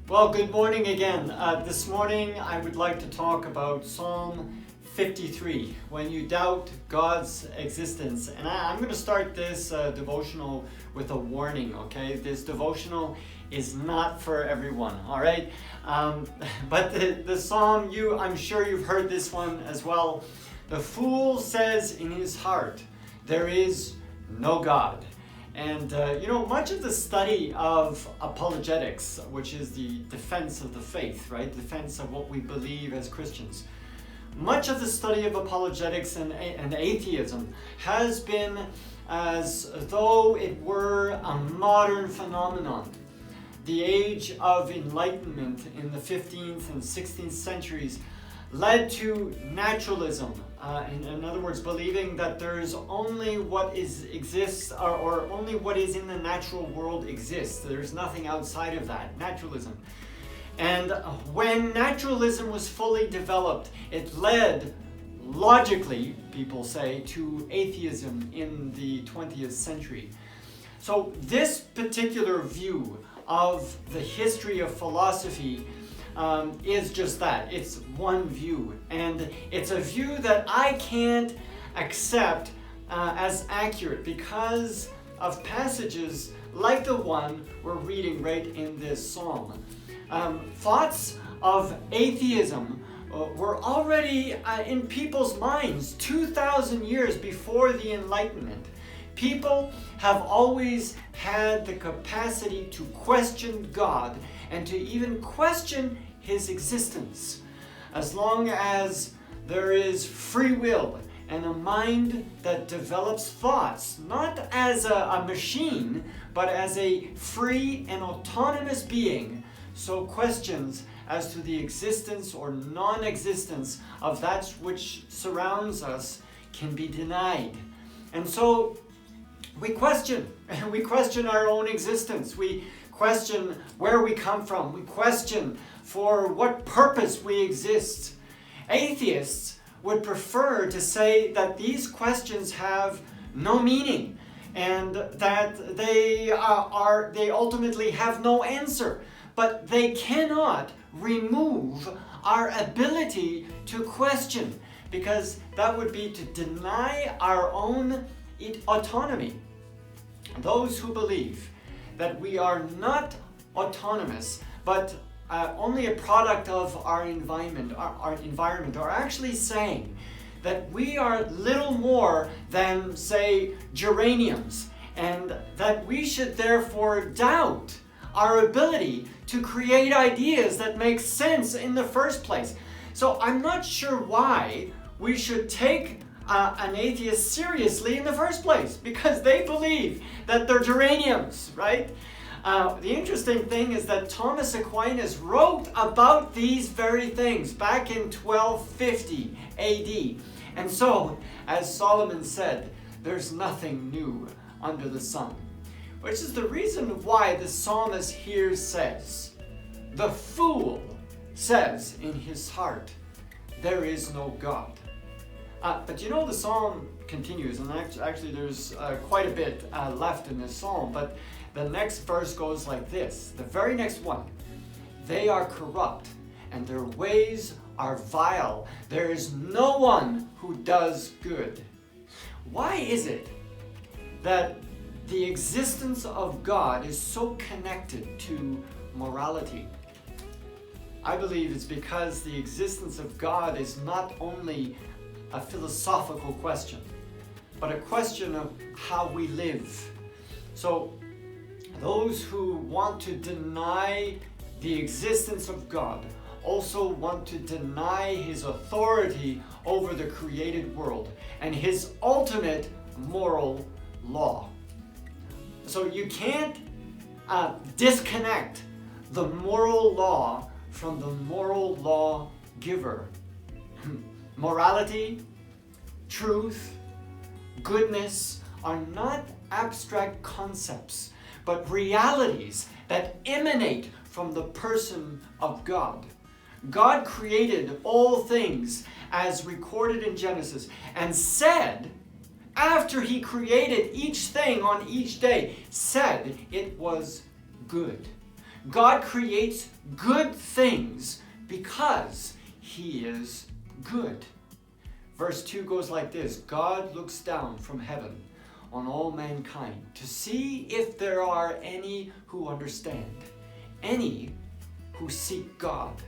Well, good morning again. This morning I would like to talk about Psalm 53, when you doubt God's existence. And I'm going to start this devotional with a warning, okay? This devotional is not for everyone, all right? But the psalm, I'm sure you've heard this one as well. The fool says in his heart, there is no God. And much of the study of apologetics, which is the defense of the faith, right? Defense of what we believe as Christians. Much of the study of apologetics and atheism has been as though it were a modern phenomenon. The age of enlightenment in the 15th and 16th centuries led to naturalism. In other words, believing that there's only what exists or only what is in the natural world exists. There's nothing outside of that, naturalism. And when naturalism was fully developed, it led, logically, people say, to atheism in the 20th century. So this particular view of the history of philosophy is just that. It's one view, and it's a view that I can't accept as accurate because of passages like the one we're reading right in this psalm. Thoughts of atheism were already in people's minds 2,000 years before the Enlightenment. People have always had the capacity to question God and to even question his existence. As long as there is free will and a mind that develops thoughts, not as a machine, but as a free and autonomous being, so questions as to the existence or non-existence of that which surrounds us can be denied. And so we question our own existence. We question where we come from. We question for what purpose we exist. Atheists would prefer to say that these questions have no meaning and that they ultimately have no answer. But they cannot remove our ability to question, because that would be to deny our own autonomy. Those who believe that we are not autonomous, but only a product of our environment are actually saying that we are little more than, say, geraniums, and that we should therefore doubt our ability to create ideas that make sense in the first place. So I'm not sure why we should take an atheist seriously in the first place, because they believe that they're geraniums, right? The interesting thing is that Thomas Aquinas wrote about these very things back in 1250 AD. And so, as Solomon said, there's nothing new under the sun. Which is the reason why the psalmist here says, the fool says in his heart, there is no God. But the psalm continues, and actually there's quite a bit left in this psalm, but the next verse goes like this, the very next one. They are corrupt, and their ways are vile. There is no one who does good. Why is it that the existence of God is so connected to morality? I believe it's because the existence of God is not only a philosophical question, but a question of how we live. So those who want to deny the existence of God also want to deny his authority over the created world and his ultimate moral law. So you can't disconnect the moral law from the moral law giver. Morality, truth, goodness are not abstract concepts, but realities that emanate from the person of God. God created all things as recorded in Genesis and said, after he created each thing on each day, said it was good. God creates good things because He is good. Verse 2 goes like this: God looks down from heaven on all mankind to see if there are any who understand, any who seek God.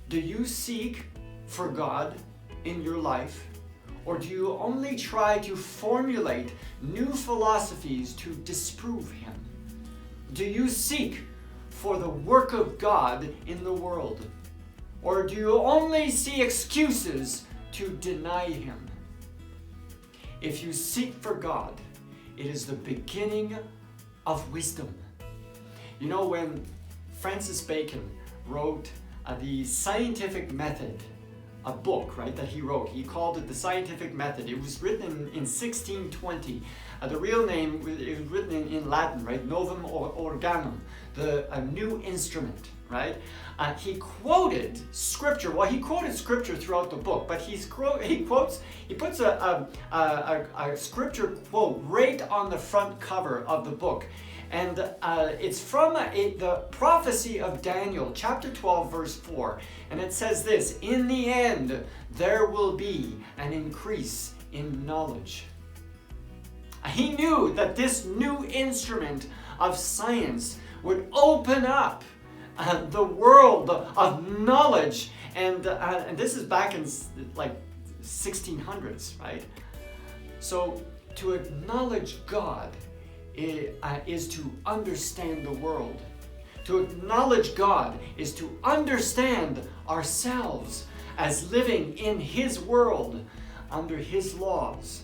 Do you seek for God in your life? Or do you only try to formulate new philosophies to disprove Him? Do you seek for the work of God in the world? Or do you only see excuses to deny Him? If you seek for God, it is the beginning of wisdom. You know, when Francis Bacon wrote the scientific method, a book, right, that he wrote. He called it The Scientific Method. It was written in 1620. The real name, it was written in Latin, right? Novum Organum, a new instrument, right? He quoted scripture. Well, he quoted scripture throughout the book, but he puts a scripture quote right on the front cover of the book. And it's from the prophecy of Daniel, chapter 12, verse 4. And it says this: in the end, there will be an increase in knowledge. He knew that this new instrument of science would open up the world of knowledge. And this is back in like 1600s, right? So to acknowledge God is to understand the world. To acknowledge God is to understand ourselves as living in His world, under His laws,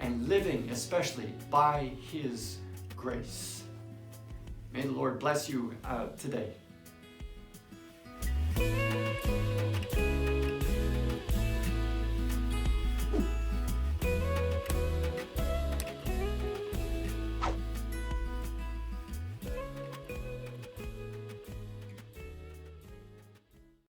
and living especially by His grace. May the Lord bless you today.